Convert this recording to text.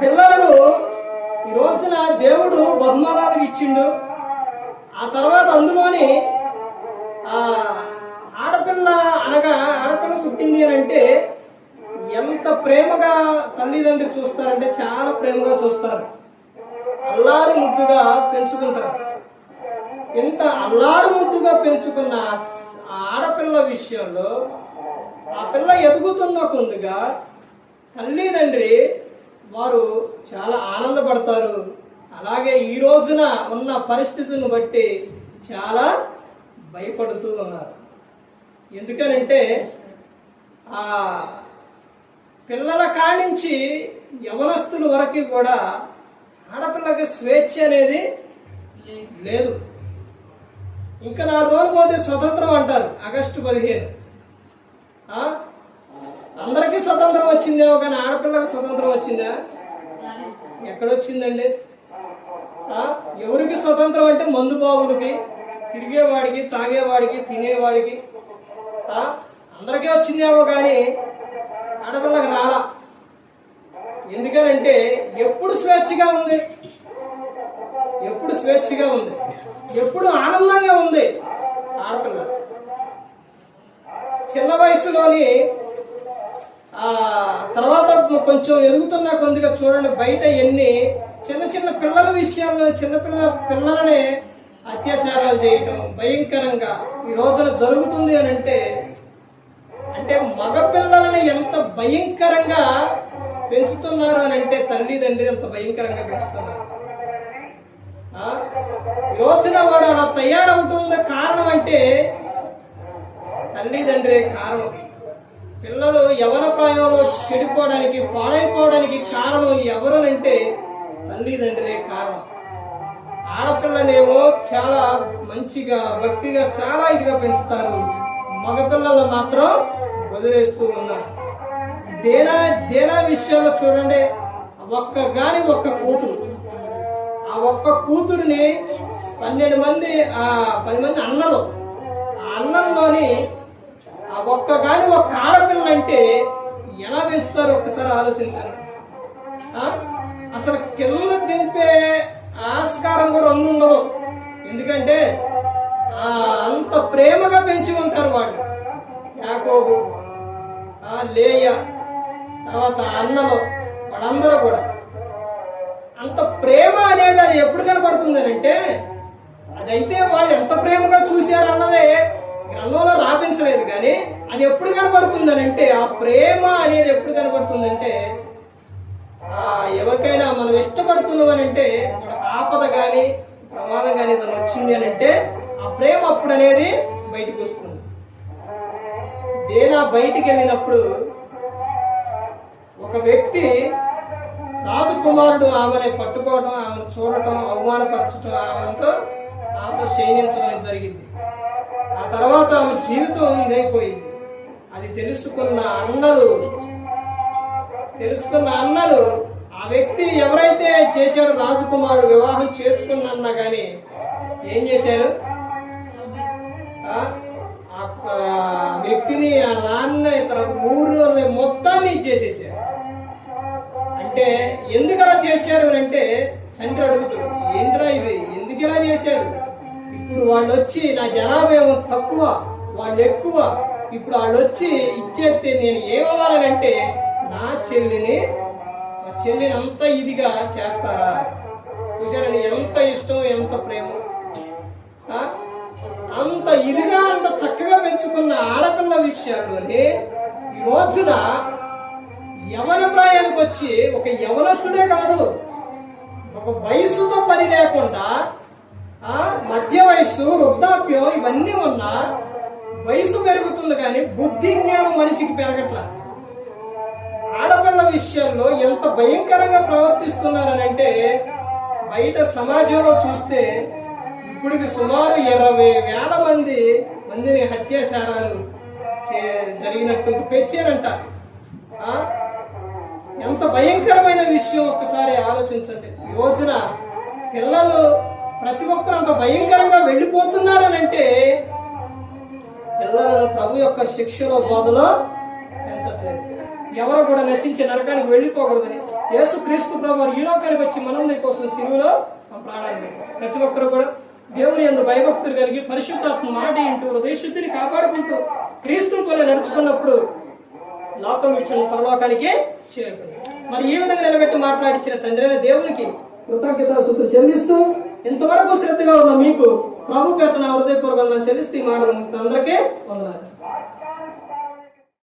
పిల్లలను ఈ రోజున దేవుడు బహుమానాలకు ఇచ్చిండు. ఆ తర్వాత అందులోని ఆడపిల్ల ఆడపిల్ల పుట్టింది అని అంటే ఎంత ప్రేమగా తల్లిదండ్రులు చూస్తారంటే చాలా ప్రేమగా చూస్తారు. అల్లారు ముద్దుగా పెంచుకుంటారు. ఎంత అల్లారు ముద్దుగా పెంచుకున్న ఆడపిల్ల విషయంలో ఆ పిల్ల ఎదుగుతున్న కొద్దిగా తల్లిదండ్రి వారు చాలా ఆనందపడతారు. అలాగే ఈ రోజున ఉన్న పరిస్థితులను బట్టి చాలా భయపడుతూ ఉన్నారు. ఎందుకనంటే ఆ పిల్లల కానించి యవనస్తుల వరకు కూడా ఆడపిల్లకి స్వేచ్ఛ అనేది లేదు. ఇంకా 4 రోజులు పోతే స్వతంత్రం అంటారు. ఆగస్టు 15 అందరికీ స్వతంత్రం వచ్చిందేమో కానీ ఆడపిల్లకి స్వతంత్రం వచ్చిందా? ఎక్కడొచ్చిందండి? ఎవరికి స్వతంత్రం అంటే మందు బాబులకి, తిరిగేవాడికి, తాగేవాడికి, తినేవాడికి అందరికీ వచ్చిందేమో కానీ ఆడపిల్లకి రాలా. ఎందుకనంటే ఎప్పుడు స్వేచ్ఛగా ఉంది, ఎప్పుడు స్వేచ్ఛగా ఉంది, ఎప్పుడు ఆనందంగా ఉంది ఆడపిల్ల. చిన్న వయసులోని తర్వాత కొంచెం ఎదుగుతున్న కొద్దిగా చూడండి, బయట ఎన్ని చిన్న చిన్న పిల్లల విషయాల్లో పిల్లలనే అత్యాచారాలు చేయటం భయంకరంగా ఈ రోజున జరుగుతుంది అని అంటే మగ పిల్లలని ఎంత భయంకరంగా పెంచుతున్నారు అని అంటే తల్లిదండ్రి ఎంత భయంకరంగా పెంచుతున్నారు. ఈ రోజున వాడు అలా తయారవుతుంది కారణం అంటే తల్లిదండ్రి కారణం. పిల్లలు యవన ప్రాయంలో చెడిపోవడానికి, పాడైపోవడానికి కారణం ఎవరు అంటే తల్లిదండ్రులే కారణం. ఆడపిల్లనేమో చాలా మంచిగా భక్తిగా చాలా ఇదిగా పెంచుతారు, మగపిల్లలు మాత్రం వదిలేస్తూ ఉన్నారు. దేనా విషయంలో చూడండి, ఒక్క కూతురు, ఆ ఒక్క కూతురుని 12 మంది 10 మంది అన్నలు, ఆ అన్నంలోని ఆ ఒక్క ఆడపిల్ల అంటే ఎలా పెంచుతారో ఒక్కసారి ఆలోచించండి. అసలు కింద దింపే ఆస్కారం కూడా ఉండదు. ఎందుకంటే అంత ప్రేమగా పెంచి ఉంటారు వాళ్ళు. యాకోబు, లేయ, తర్వాత అన్నలు, వాళ్ళందరూ కూడా అంత ప్రేమ అనేది అది ఎప్పుడు కనపడుతుంది అంటే అదైతే వాళ్ళు ఎంత ప్రేమగా చూశారు అన్నదే గ్రంథంలో రాపించలేదు. కానీ అది ఎప్పుడు కనపడుతుంది అంటే ఆ ప్రేమ అనేది ఎప్పుడు కనపడుతుందంటే ఎవరికైనా మనం ఇష్టపడుతున్నాం అని అంటే మనకు ఆపద కానీ ప్రమాదం కానీ తను వచ్చింది అని అంటే ఆ ప్రేమ అప్పుడు అనేది బయటకు వస్తుంది. బయటికి వెళ్ళినప్పుడు ఒక వ్యక్తి రాజకుమారుడు ఆమెను పట్టుకోవడం, ఆమెను చూడటం, అవమానపరచడం, ఆమెతో శయనించడం జరిగింది. ఆ తర్వాత ఆమె జీవితం ఇదైపోయింది. అది తెలుసుకున్న అన్నలు ఆ వ్యక్తి ఎవరైతే చేశాడో రాజకుమారుడు వివాహం చేసుకున్నా గాని ఏం చేశారు? ఆ వ్యక్తిని, ఆ నాన్న, తర్వాత ఊర్లో మొత్తాన్ని ఇచ్చేసేసారు. అంటే ఎందుకు అలా చేశారు అంటే తండ్రి అడుగుతాడు, ఏంట్రా ఇది, ఎందుకు ఇలా చేశారు? ఇప్పుడు వాళ్ళు వచ్చి నా జనాభా ఏమో తక్కువ, వాళ్ళు ఎక్కువ, ఇప్పుడు వాళ్ళు వచ్చి ఇచ్చేస్తే నేను ఏమవ్వాలంటే నా చెల్లిని అంత ఇదిగా చేస్తారా? చూశారని ఎంత ఇష్టం, ఎంత ప్రేమ, అంత ఇదిగా అంత చక్కగా పెంచుకున్న ఆడపిల్ల విషయాల్లోనే ఈ రోజున యవన ప్రాయానికి వచ్చి ఒక యవనస్తుడే కాదు, ఒక వయసుతో పని లేకుండా మధ్య వయస్సు, వృద్ధాప్యం ఇవన్నీ ఉన్నా వయసు పెరుగుతుంది కానీ బుద్ధి జ్ఞానం మనిషికి పెరగట్ల. ఆడపిల్ల విషయాల్లో ఎంత భయంకరంగా ప్రవర్తిస్తున్నారనంటే బయట సమాజంలో చూస్తే ఇప్పటికి సుమారు 20,000 మందిని అత్యాచారాలు జరిగినట్టు పెంచారంట. ఎంత భయంకరమైన విషయం ఒక్కసారి ఆలోచించండి. ఈ రోజున పిల్లలు ప్రతి ఒక్కరు అంత భయంకరంగా వెళ్ళిపోతున్నారనంటే పిల్లలను ప్రభు యొక్క శిక్షలో బోధలో పెంచట్లేదు. ఎవరు కూడా నశించే నరకానికి వెళ్ళిపోకూడదని యేసు క్రీస్తు ప్రభు ఈ లోకానికి వచ్చి మనందరి కోసం సిలువలో ప్రాణాలు పెట్టారు. ప్రతి ఒక్కరు కూడా దేవుని యందు భయభక్తులు కలిగి పరిశుద్ధాత్మ మాట ఇంటూ హృదయ శుద్ధిని కాపాడుకుంటూ క్రీస్తుని పోలే నడుచుకున్నప్పుడు లోకం విషయంలో పరలోకానికి చేరుకుంది. మరి ఈ విధంగా నిలబెట్టి మాట్లాడించిన తండ్రి అయిన దేవునికి కృతజ్ఞతాస్తుతులు చెల్లిస్తూ ఇంతవరకు శ్రద్ధగా ఉన్న మీకు ప్రభు పేట నా హృదయపూర్వకంగా చెల్లిస్తూ ఈ మాటలు అందరికీ వందనాలు.